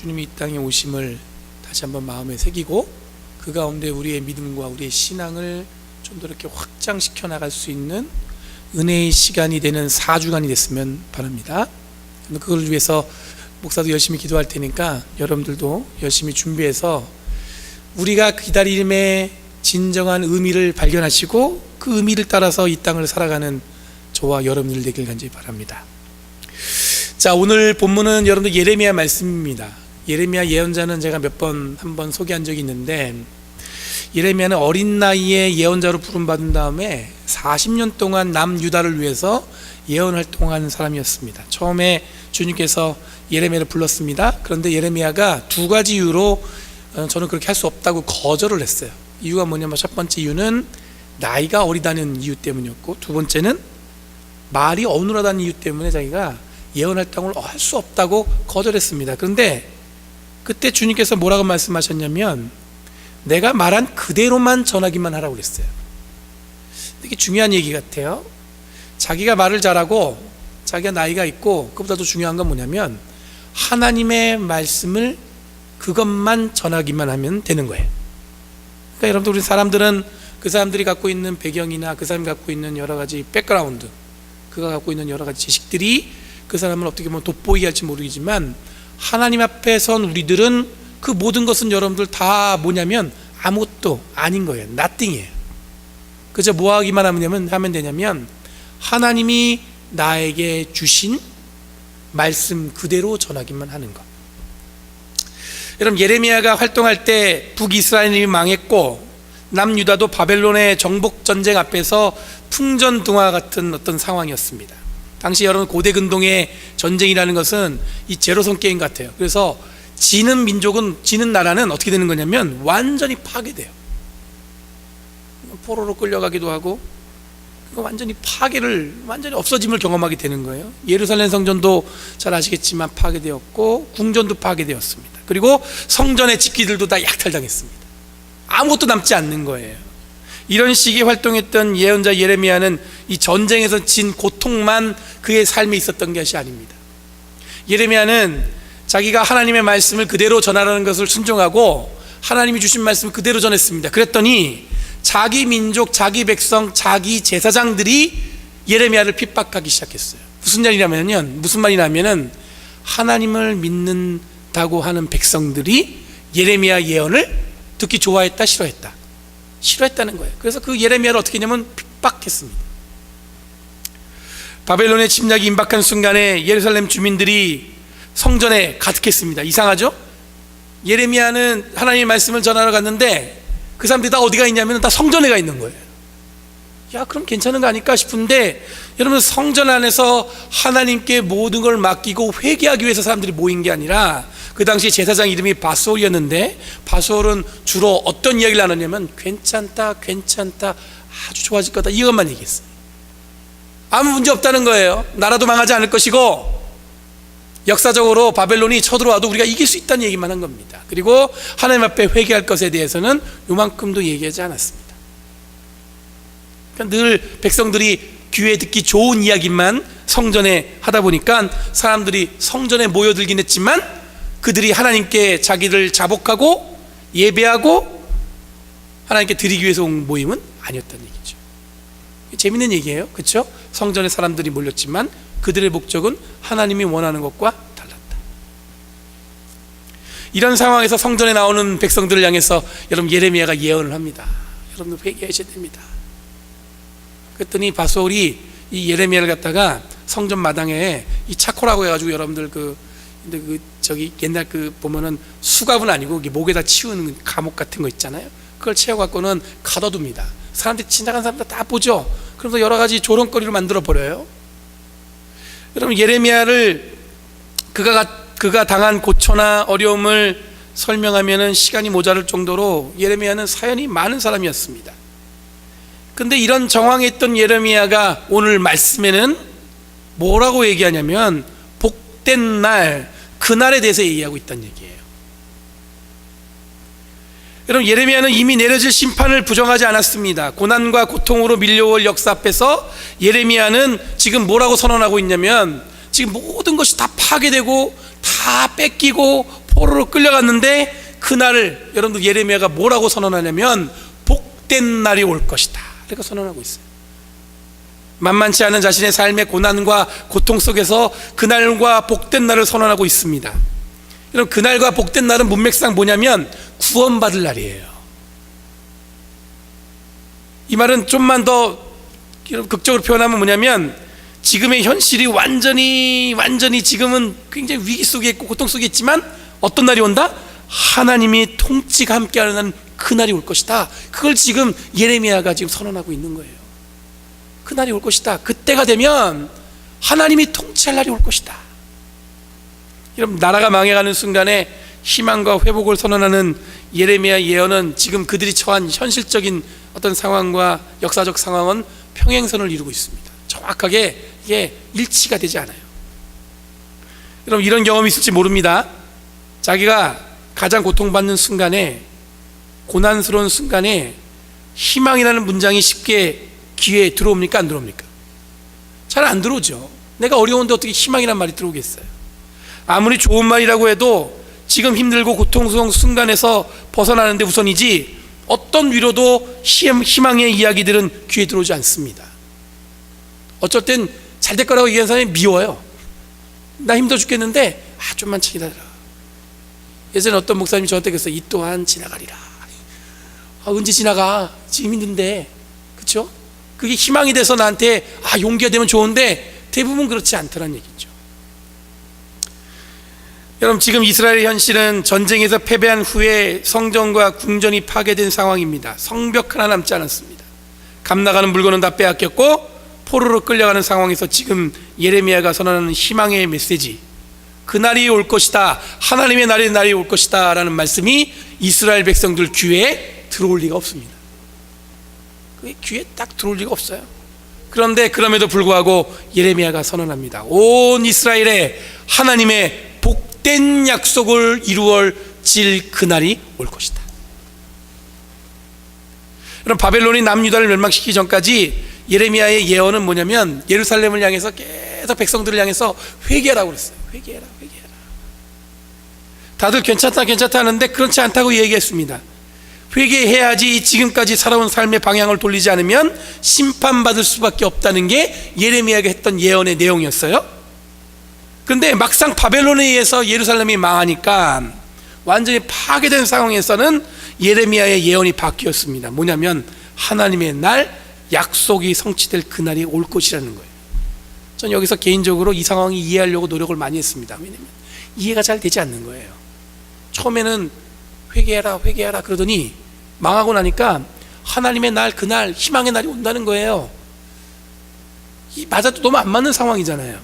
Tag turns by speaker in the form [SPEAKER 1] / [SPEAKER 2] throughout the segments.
[SPEAKER 1] 주님이 이 땅에 오심을 다시 한번 마음에 새기고 그 가운데 우리의 믿음과 우리의 신앙을 좀 더 이렇게 확장시켜 나갈 수 있는 은혜의 시간이 되는 4주간이 됐으면 바랍니다. 그걸 위해서 목사도 열심히 기도할 테니까 여러분들도 열심히 준비해서 우리가 기다림의 진정한 의미를 발견하시고 그 의미를 따라서 이 땅을 살아가는 저와 여러분들 되길 간절히 바랍니다. 자, 오늘 본문은 여러분들 예레미야 말씀입니다. 예레미야 예언자는 제가 한번 소개한 적이 있는데, 예레미야는 어린 나이에 예언자로 부름받은 다음에 40년 동안 남유다를 위해서 예언 활동하는 사람이었습니다. 처음에 주님께서 예레미야를 불렀습니다. 그런데 예레미야가 두 가지 이유로 저는 그렇게 할 수 없다고 거절을 했어요. 이유가 뭐냐면, 첫 번째 이유는 나이가 어리다는 이유 때문이었고, 두 번째는 말이 어눌하다는 이유 때문에 자기가 예언 활동을 할 수 없다고 거절했습니다. 그런데 그때 주님께서 뭐라고 말씀하셨냐면, 내가 말한 그대로만 전하기만 하라고 그랬어요. 되게 중요한 얘기 같아요. 자기가 말을 잘하고 자기가 나이가 있고, 그보다도 중요한 건 뭐냐면 하나님의 말씀을 그것만 전하기만 하면 되는 거예요. 그러니까 여러분들, 우리 사람들은 그 사람들이 갖고 있는 배경이나 그 사람이 갖고 있는 여러 가지 백그라운드, 그가 갖고 있는 여러 가지 지식들이 그 사람을 어떻게 보면 돋보이게 할지 모르겠지만, 하나님 앞에 선 우리들은 그 모든 것은 여러분들 다 뭐냐면 아무것도 아닌 거예요. nothing이에요. 그저 뭐 하기만 하면 되냐면 하나님이 나에게 주신 말씀 그대로 전하기만 하는 것. 여러분, 예레미야가 활동할 때 북이스라엘이 망했고 남유다도 바벨론의 정복 전쟁 앞에서 풍전등화 같은 어떤 상황이었습니다. 당시 여러분, 고대 근동의 전쟁이라는 것은 이 제로섬 게임 같아요. 그래서 지는 나라는 어떻게 되는 거냐면 완전히 파괴돼요. 포로로 끌려가기도 하고 완전히 완전히 없어짐을 경험하게 되는 거예요. 예루살렘 성전도 잘 아시겠지만 파괴되었고, 궁전도 파괴되었습니다. 그리고 성전의 집기들도 다 약탈당했습니다. 아무것도 남지 않는 거예요. 이런 식의 활동했던 예언자 예레미야는 이 전쟁에서 진 고통만 그의 삶에 있었던 것이 아닙니다. 예레미야는 자기가 하나님의 말씀을 그대로 전하라는 것을 순종하고 하나님이 주신 말씀을 그대로 전했습니다. 그랬더니 자기 민족, 자기 백성, 자기 제사장들이 예레미야를 핍박하기 시작했어요. 무슨 말이냐면은 하나님을 믿는다고 하는 백성들이 예레미야 예언을 듣기 좋아했다, 싫어했다는 거예요. 그래서 그 예레미야를 어떻게 했냐면 핍박했습니다. 바벨론의 침략이 임박한 순간에 예루살렘 주민들이 성전에 가득했습니다. 이상하죠? 예레미야는 하나님의 말씀을 전하러 갔는데 그 사람들이 다 어디가 있냐면 다 성전에 가 있는 거예요. 야, 그럼 괜찮은 거 아닐까 싶은데, 여러분, 성전 안에서 하나님께 모든 걸 맡기고 회개하기 위해서 사람들이 모인 게 아니라, 그 당시 제사장 이름이 바수올이었는데, 바수올은 주로 어떤 이야기를 나눴냐면 괜찮다, 아주 좋아질 거다, 이것만 얘기했어요. 아무 문제 없다는 거예요. 나라도 망하지 않을 것이고 역사적으로 바벨론이 쳐들어와도 우리가 이길 수 있다는 얘기만 한 겁니다. 그리고 하나님 앞에 회개할 것에 대해서는 요만큼도 얘기하지 않았습니다. 그러니까 늘 백성들이 귀에 듣기 좋은 이야기만 성전에 하다 보니까 사람들이 성전에 모여들긴 했지만 그들이 하나님께 자기를 자복하고 예배하고 하나님께 드리기 위해서 온 모임은 아니었다는 얘기죠. 재밌는 얘기예요, 그렇죠? 성전에 사람들이 몰렸지만 그들의 목적은 하나님이 원하는 것과 달랐다. 이런 상황에서 성전에 나오는 백성들을 향해서 여러분, 예레미야가 예언을 합니다. 여러분들 회개하셔야 됩니다. 그랬더니 바수올이 이 예레미야를 갖다가 성전 마당에 이 차코라고 해가지고, 여러분들 저기 옛날 보면은 수갑은 아니고 목에다 치우는 감옥 같은 거 있잖아요. 그걸 채워갖고는 가둬둡니다. 사람들이 지나간 사람들 다 보죠. 그래서 여러 가지 조롱거리로 만들어 버려요. 여러분, 예레미야를 그가 당한 고초나 어려움을 설명하면은 시간이 모자랄 정도로 예레미야는 사연이 많은 사람이었습니다. 근데 이런 정황에 있던 예레미야가 오늘 말씀에는 뭐라고 얘기하냐면 복된 날, 그날에 대해서 얘기하고 있다는 얘기예요. 여러분, 예레미야는 이미 내려질 심판을 부정하지 않았습니다. 고난과 고통으로 밀려올 역사 앞에서 예레미야는 지금 뭐라고 선언하고 있냐면, 지금 모든 것이 다 파괴되고 다 뺏기고 포로로 끌려갔는데 그날을 여러분들 예레미야가 뭐라고 선언하냐면 복된 날이 올 것이다 이렇게 선언하고 있어요. 만만치 않은 자신의 삶의 고난과 고통 속에서 그날과 복된 날을 선언하고 있습니다. 여러분, 그날과 복된 날은 문맥상 뭐냐면 구원받을 날이에요. 이 말은 좀만 더 극적으로 표현하면 뭐냐면 지금의 현실이 완전히 지금은 굉장히 위기 속에 있고 고통 속에 있지만 어떤 날이 온다? 하나님이 통치가 함께하는 그날이 올 것이다. 그걸 지금 예레미야가 지금 선언하고 있는 거예요. 그날이 올 것이다. 그때가 되면 하나님이 통치할 날이 올 것이다. 여러분, 나라가 망해가는 순간에 희망과 회복을 선언하는 예레미야 예언은 지금 그들이 처한 현실적인 어떤 상황과 역사적 상황은 평행선을 이루고 있습니다. 정확하게 이게 일치가 되지 않아요. 여러분, 이런 경험이 있을지 모릅니다. 자기가 가장 고통받는 순간에, 고난스러운 순간에 희망이라는 문장이 쉽게 귀에 들어옵니까? 안 들어옵니까? 잘 안 들어오죠. 내가 어려운데 어떻게 희망이란 말이 들어오겠어요? 아무리 좋은 말이라고 해도 지금 힘들고 고통스러운 순간에서 벗어나는데 우선이지 어떤 위로도 희망의 이야기들은 귀에 들어오지 않습니다. 어쩔 땐 잘 될 거라고 얘기하는 사람이 미워요. 나 힘들어 죽겠는데 좀만 기다려라. 예전에 어떤 목사님이 저한테 그랬어요. 이 또한 지나가리라. 언제 지나가? 지금 힘든데. 그렇죠? 그게 희망이 돼서 나한테 용기가 되면 좋은데 대부분 그렇지 않더란 얘기죠. 여러분, 지금 이스라엘의 현실은 전쟁에서 패배한 후에 성전과 궁전이 파괴된 상황입니다. 성벽 하나 남지 않았습니다. 감나가는 물건은 다 빼앗겼고 포로로 끌려가는 상황에서 지금 예레미야가 선언하는 희망의 메시지, 그날이 올 것이다, 하나님의 날이 올 것이다 라는 말씀이 이스라엘 백성들 귀에 들어올 리가 없습니다. 그게 귀에 딱 들어올 리가 없어요. 그런데 그럼에도 불구하고 예레미야가 선언합니다. 온 이스라엘에 하나님의 복된 약속을 이루어질 그날이 올 것이다. 여러분, 바벨론이 남유다를 멸망시키기 전까지 예레미야의 예언은 뭐냐면 예루살렘을 향해서 계속 백성들을 향해서 회개하라고 그랬어요. 회개해라. 다들 괜찮다 하는데 그렇지 않다고 얘기했습니다. 회개해야지 지금까지 살아온 삶의 방향을 돌리지 않으면 심판받을 수밖에 없다는 게 예레미야가 했던 예언의 내용이었어요. 그런데 막상 바벨론에 의해서 예루살렘이 망하니까 완전히 파괴된 상황에서는 예레미야의 예언이 바뀌었습니다. 뭐냐면 하나님의 날, 약속이 성취될 그날이 올 것이라는 거예요. 전 여기서 개인적으로 이 상황을 이해하려고 노력을 많이 했습니다. 왜냐면 이해가 잘 되지 않는 거예요. 처음에는 회개해라 그러더니 망하고 나니까 하나님의 날, 그날, 희망의 날이 온다는 거예요. 맞아도 너무 안 맞는 상황이잖아요.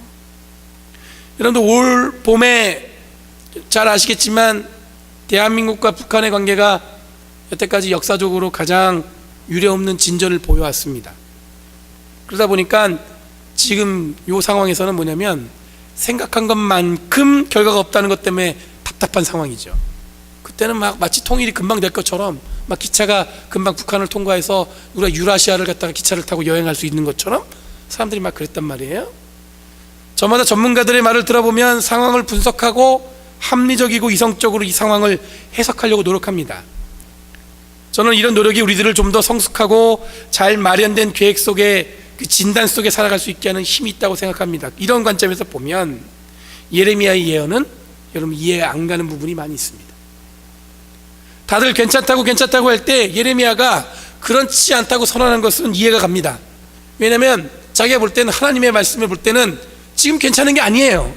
[SPEAKER 1] 여러분들, 올 봄에 잘 아시겠지만 대한민국과 북한의 관계가 여태까지 역사적으로 가장 유례없는 진전을 보여왔습니다. 그러다 보니까 지금 이 상황에서는 뭐냐면 생각한 것만큼 결과가 없다는 것 때문에 답답한 상황이죠. 그때는 마치 통일이 금방 될 것처럼 기차가 금방 북한을 통과해서 우리가 유라시아를 갔다가 기차를 타고 여행할 수 있는 것처럼 사람들이 그랬단 말이에요. 저마다 전문가들의 말을 들어보면 상황을 분석하고 합리적이고 이성적으로 이 상황을 해석하려고 노력합니다. 저는 이런 노력이 우리들을 좀 더 성숙하고 잘 마련된 계획 속에, 그 진단 속에 살아갈 수 있게 하는 힘이 있다고 생각합니다. 이런 관점에서 보면 예레미야의 예언은 여러분 이해 안 가는 부분이 많이 있습니다. 다들 괜찮다고 할 때 예레미야가 그렇지 않다고 선언한 것은 이해가 갑니다. 왜냐하면 자기가 볼 때는, 하나님의 말씀을 볼 때는 지금 괜찮은 게 아니에요.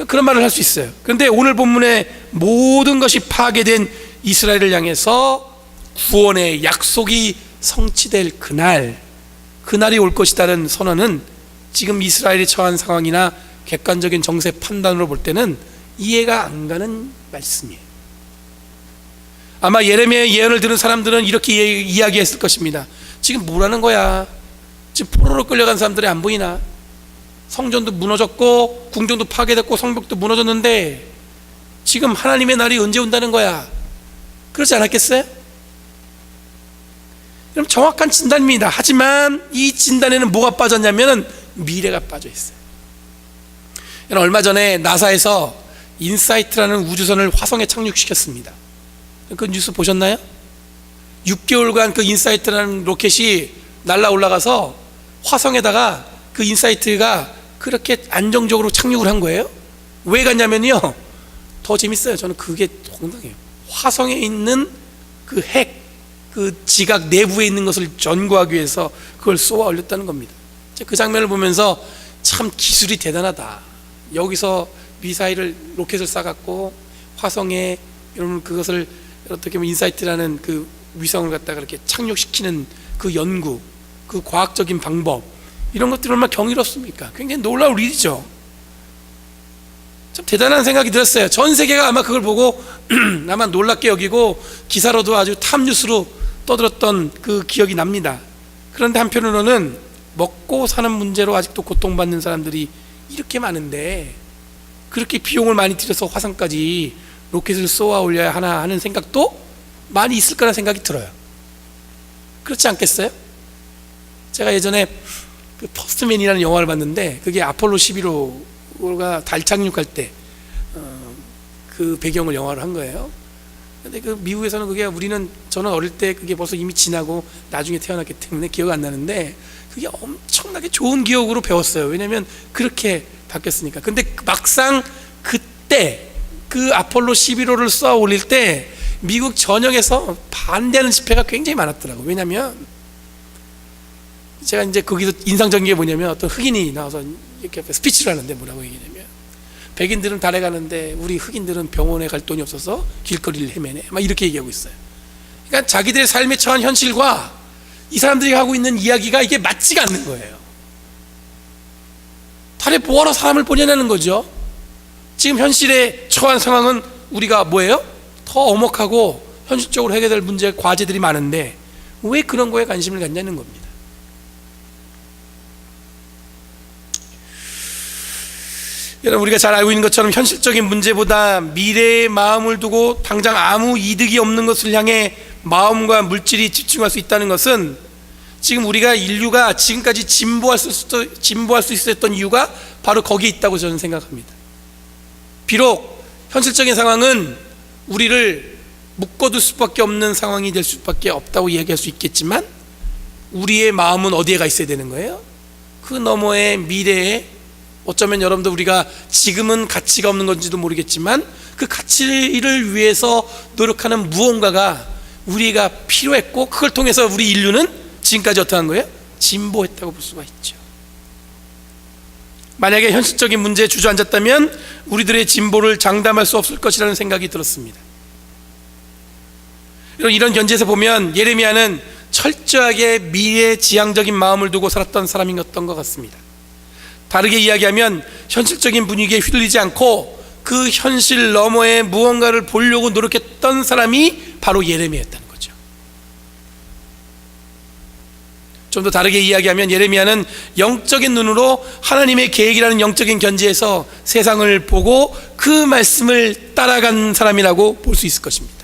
[SPEAKER 1] 그런 말을 할 수 있어요. 그런데 오늘 본문의 모든 것이 파괴된 이스라엘을 향해서 구원의 약속이 성취될 그날이 올 것이라는 선언은 지금 이스라엘이 처한 상황이나 객관적인 정세 판단으로 볼 때는 이해가 안 가는 말씀이에요. 아마 예레미야의 예언을 들은 사람들은 이렇게 이야기했을 것입니다. 지금 뭐라는 거야? 지금 포로로 끌려간 사람들이 안 보이나? 성전도 무너졌고 궁전도 파괴됐고 성벽도 무너졌는데 지금 하나님의 날이 언제 온다는 거야? 그렇지 않았겠어요? 그럼 정확한 진단입니다. 하지만 이 진단에는 뭐가 빠졌냐면 미래가 빠져 있어요. 얼마 전에 나사에서 인사이트라는 우주선을 화성에 착륙시켰습니다. 그 뉴스 보셨나요? 6개월간 그 인사이트라는 로켓이 날아 올라가서 화성에다가 그 인사이트가 그렇게 안정적으로 착륙을 한 거예요. 왜 갔냐면요, 더 재밌어요. 저는 그게 황당해요. 화성에 있는 그 핵, 그 지각 내부에 있는 것을 전구하기 위해서 그걸 쏘아 올렸다는 겁니다. 그 장면을 보면서 참 기술이 대단하다. 여기서 미사일을, 로켓을 쏴갖고 화성에 여러분 그것을 어떻게 보면 인사이트라는 그 위성을 갖다가 이렇게 착륙시키는 그 연구, 그 과학적인 방법, 이런 것들이 얼마나 경이롭습니까? 굉장히 놀라울 일이죠. 참 대단한 생각이 들었어요. 전 세계가 아마 그걸 보고 아마 놀랍게 여기고 기사로도 아주 탑뉴스로 떠들었던 그 기억이 납니다. 그런데 한편으로는 먹고 사는 문제로 아직도 고통받는 사람들이 이렇게 많은데 그렇게 비용을 많이 들여서 화성까지 로켓을 쏘아 올려야 하나 하는 생각도 많이 있을 거라는 생각이 들어요. 그렇지 않겠어요? 제가 예전에 그 퍼스트맨이라는 영화를 봤는데 그게 아폴로 11호가 달 착륙할 때 그 배경을 영화로 한 거예요. 근데 그 미국에서는 그게 저는 어릴 때 그게 벌써 이미 지나고 나중에 태어났기 때문에 기억 안 나는데 그게 엄청나게 좋은 기억으로 배웠어요. 왜냐하면 그렇게 바뀌었으니까. 근데 막상 그때 그 아폴로 11호를 쏘아 올릴 때 미국 전역에서 반대하는 집회가 굉장히 많았더라고요. 왜냐하면 제가 이제 거기서 인상적인 게 뭐냐면 어떤 흑인이 나와서 이렇게 스피치를 하는데 뭐라고 얘기냐면 백인들은 달에 가는데 우리 흑인들은 병원에 갈 돈이 없어서 길거리를 헤매네, 막 이렇게 얘기하고 있어요. 그러니까 자기들의 삶에 처한 현실과 이 사람들이 하고 있는 이야기가 이게 맞지가 않는 거예요. 달에 뭐하러 사람을 보내냐는 거죠. 지금 현실에 처한 상황은 우리가 뭐예요? 더 엄혹하고 현실적으로 해결될 문제, 과제들이 많은데 왜 그런 거에 관심을 갖냐는 겁니다. 여러분, 우리가 잘 알고 있는 것처럼 현실적인 문제보다 미래에 마음을 두고 당장 아무 이득이 없는 것을 향해 마음과 물질이 집중할 수 있다는 것은 지금 우리가 인류가 지금까지 진보할 수 있었던 이유가 바로 거기에 있다고 저는 생각합니다. 비록 현실적인 상황은 우리를 묶어둘 수밖에 없는 상황이 될 수밖에 없다고 이야기할 수 있겠지만 우리의 마음은 어디에 가 있어야 되는 거예요? 그 너머의 미래에 어쩌면 여러분들 우리가 지금은 가치가 없는 건지도 모르겠지만 그 가치를 위해서 노력하는 무언가가 우리가 필요했고 그걸 통해서 우리 인류는 지금까지 어떻게 한 거예요? 진보했다고 볼 수가 있죠. 만약에 현실적인 문제에 주저앉았다면 우리들의 진보를 장담할 수 없을 것이라는 생각이 들었습니다. 이런 견지에서 보면 예레미야는 철저하게 미래지향적인 마음을 두고 살았던 사람이었던 것 같습니다. 다르게 이야기하면 현실적인 분위기에 휘둘리지 않고 그 현실 너머의 무언가를 보려고 노력했던 사람이 바로 예레미야였다는 거죠. 좀 더 다르게 이야기하면 예레미야는 영적인 눈으로 하나님의 계획이라는 영적인 견지에서 세상을 보고 그 말씀을 따라간 사람이라고 볼 수 있을 것입니다.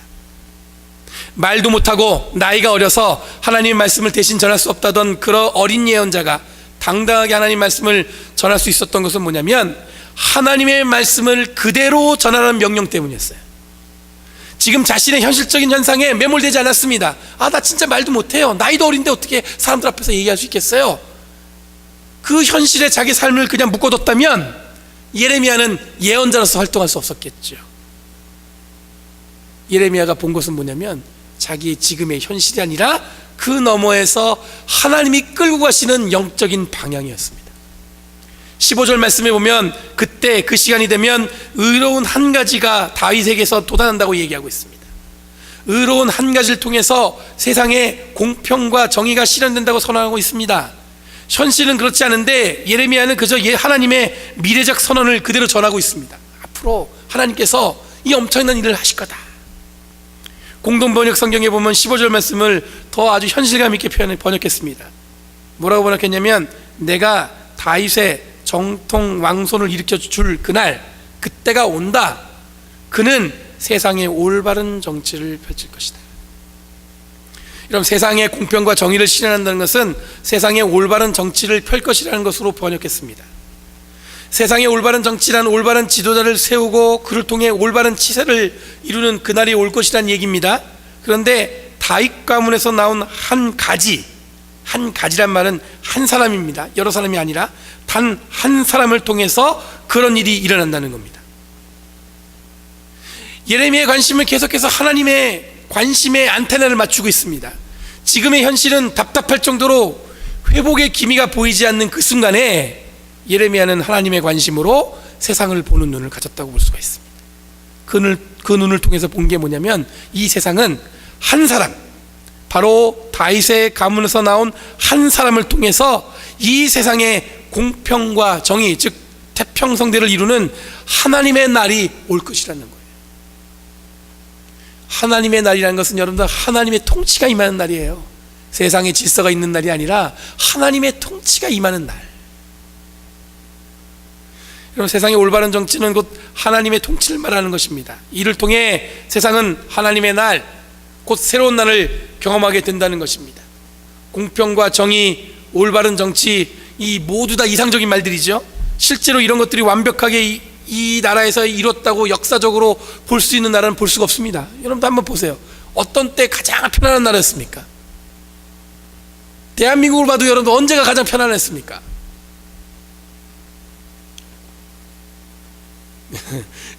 [SPEAKER 1] 말도 못하고 나이가 어려서 하나님의 말씀을 대신 전할 수 없다던 그런 어린 예언자가 당당하게 하나님 말씀을 전할 수 있었던 것은 뭐냐면 하나님의 말씀을 그대로 전하라는 명령 때문이었어요. 지금 자신의 현실적인 현상에 매몰되지 않았습니다. 나 진짜 말도 못해요. 나이도 어린데 어떻게 사람들 앞에서 얘기할 수 있겠어요? 그 현실에 자기 삶을 그냥 묶어뒀다면 예레미야는 예언자로서 활동할 수 없었겠죠. 예레미야가 본 것은 뭐냐면 자기의 지금의 현실이 아니라 그 너머에서 하나님이 끌고 가시는 영적인 방향이었습니다. 15절 말씀에 보면 그때 그 시간이 되면 의로운 한 가지가 다윗에게서 돋아난다고 얘기하고 있습니다. 의로운 한 가지를 통해서 세상에 공평과 정의가 실현된다고 선언하고 있습니다. 현실은 그렇지 않은데 예레미야는 그저 하나님의 미래적 선언을 그대로 전하고 있습니다. 앞으로 하나님께서 이 엄청난 일을 하실 거다. 공동번역 성경에 보면 15절 말씀을 더 아주 현실감 있게 번역했습니다. 뭐라고 번역했냐면 내가 다윗의 정통 왕손을 일으켜 줄 그날, 그때가 온다. 그는 세상에 올바른 정치를 펼칠 것이다. 여러분, 세상에 공평과 정의를 실현한다는 것은 세상에 올바른 정치를 펼 것이라는 것으로 번역했습니다. 세상의 올바른 정치란 올바른 지도자를 세우고 그를 통해 올바른 치세를 이루는 그날이 올 것이란 얘기입니다. 그런데 다윗 가문에서 나온 한 가지란 말은 한 사람입니다. 여러 사람이 아니라 단 한 사람을 통해서 그런 일이 일어난다는 겁니다. 예레미야의 관심은 계속해서 하나님의 관심에 안테나를 맞추고 있습니다. 지금의 현실은 답답할 정도로 회복의 기미가 보이지 않는 그 순간에 예레미야는 하나님의 관심으로 세상을 보는 눈을 가졌다고 볼 수가 있습니다. 그 눈을 통해서 본 게 뭐냐면 이 세상은 한 사람, 바로 다윗의 가문에서 나온 한 사람을 통해서 이 세상의 공평과 정의, 즉 태평성대를 이루는 하나님의 날이 올 것이라는 거예요. 하나님의 날이라는 것은 여러분들 하나님의 통치가 임하는 날이에요. 세상에 질서가 있는 날이 아니라 하나님의 통치가 임하는 날. 여러분, 세상의 올바른 정치는 곧 하나님의 통치를 말하는 것입니다. 이를 통해 세상은 하나님의 날, 곧 새로운 날을 경험하게 된다는 것입니다. 공평과 정의, 올바른 정치, 이 모두 다 이상적인 말들이죠. 실제로 이런 것들이 완벽하게 이 나라에서 이뤘다고 역사적으로 볼 수 있는 나라는 볼 수가 없습니다. 여러분도 한번 보세요. 어떤 때 가장 편안한 나라였습니까? 대한민국을 봐도 여러분 언제가 가장 편안했습니까?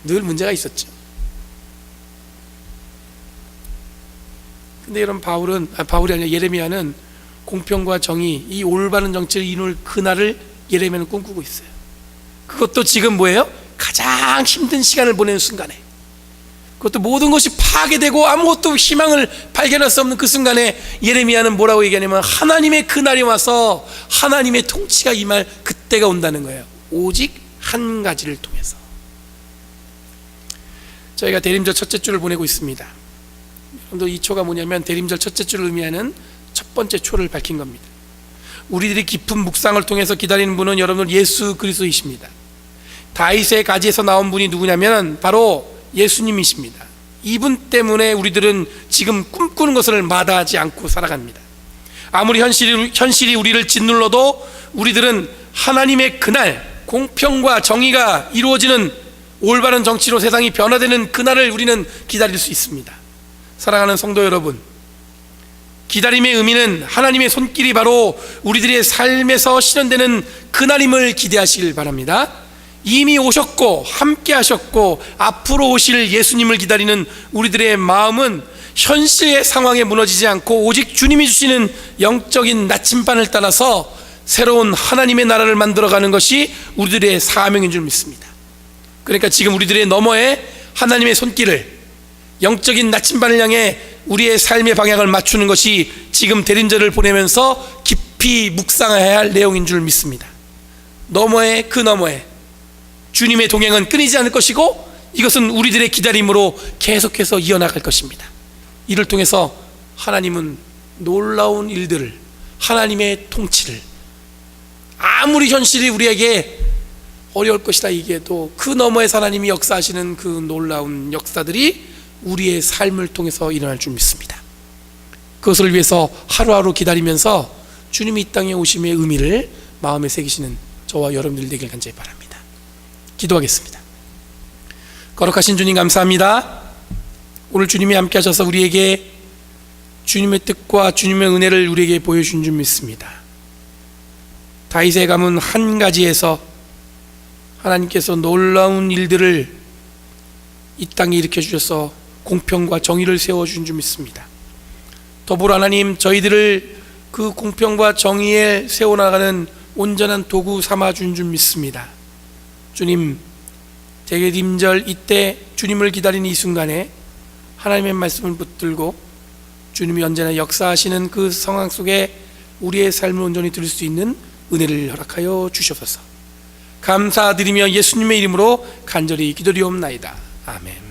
[SPEAKER 1] 늘 문제가 있었죠. 근데 여러분 바울이 아니라 예레미야는 공평과 정의, 이 올바른 정치를 이룰 그날을 예레미야는 꿈꾸고 있어요. 그것도 지금 뭐예요? 가장 힘든 시간을 보내는 순간에, 그것도 모든 것이 파괴되고 아무것도 희망을 발견할 수 없는 그 순간에 예레미야는 뭐라고 얘기하냐면 하나님의 그날이 와서 하나님의 통치가 임할 그때가 온다는 거예요. 오직 한 가지를 통해서. 저희가 대림절 첫째 주를 보내고 있습니다. 여러분들 이 초가 뭐냐면 대림절 첫째 주를 의미하는 첫 번째 초를 밝힌 겁니다. 우리들이 깊은 묵상을 통해서 기다리는 분은 여러분 예수 그리스도이십니다. 다윗의 가지에서 나온 분이 누구냐면 바로 예수님이십니다. 이분 때문에 우리들은 지금 꿈꾸는 것을 마다하지 않고 살아갑니다. 아무리 현실이 우리를 짓눌러도 우리들은 하나님의 그날, 공평과 정의가 이루어지는 올바른 정치로 세상이 변화되는 그날을 우리는 기다릴 수 있습니다. 사랑하는 성도 여러분, 기다림의 의미는 하나님의 손길이 바로 우리들의 삶에서 실현되는 그날임을 기대하시길 바랍니다. 이미 오셨고 함께 하셨고 앞으로 오실 예수님을 기다리는 우리들의 마음은 현실의 상황에 무너지지 않고 오직 주님이 주시는 영적인 나침반을 따라서 새로운 하나님의 나라를 만들어가는 것이 우리들의 사명인 줄 믿습니다. 그러니까 지금 우리들의 너머에 하나님의 손길을, 영적인 나침반을 향해 우리의 삶의 방향을 맞추는 것이 지금 대림절을 보내면서 깊이 묵상해야 할 내용인 줄 믿습니다. 너머에, 그 너머에 주님의 동행은 끊이지 않을 것이고 이것은 우리들의 기다림으로 계속해서 이어나갈 것입니다. 이를 통해서 하나님은 놀라운 일들을, 하나님의 통치를, 아무리 현실이 우리에게 어려울 것이다 얘기해도 그 너머에서 하나님이 역사하시는 그 놀라운 역사들이 우리의 삶을 통해서 일어날 줄 믿습니다. 그것을 위해서 하루하루 기다리면서 주님이 이 땅에 오심의 의미를 마음에 새기시는 저와 여러분들 되길 간절히 바랍니다. 기도하겠습니다. 거룩하신 주님 감사합니다. 오늘 주님이 함께 하셔서 우리에게 주님의 뜻과 주님의 은혜를 우리에게 보여주신 줄 믿습니다. 다윗의 가문 한 가지에서 하나님께서 놀라운 일들을 이 땅에 일으켜 주셔서 공평과 정의를 세워주신 줄 믿습니다. 더불어 하나님, 저희들을 그 공평과 정의에 세워나가는 온전한 도구 삼아준 줄 믿습니다. 주님, 대림절 이때 주님을 기다리는 이 순간에 하나님의 말씀을 붙들고 주님이 언제나 역사하시는 그 상황 속에 우리의 삶을 온전히 들을 수 있는 은혜를 허락하여 주시옵소서. 감사드리며 예수님의 이름으로 간절히 기도리옵나이다. 아멘.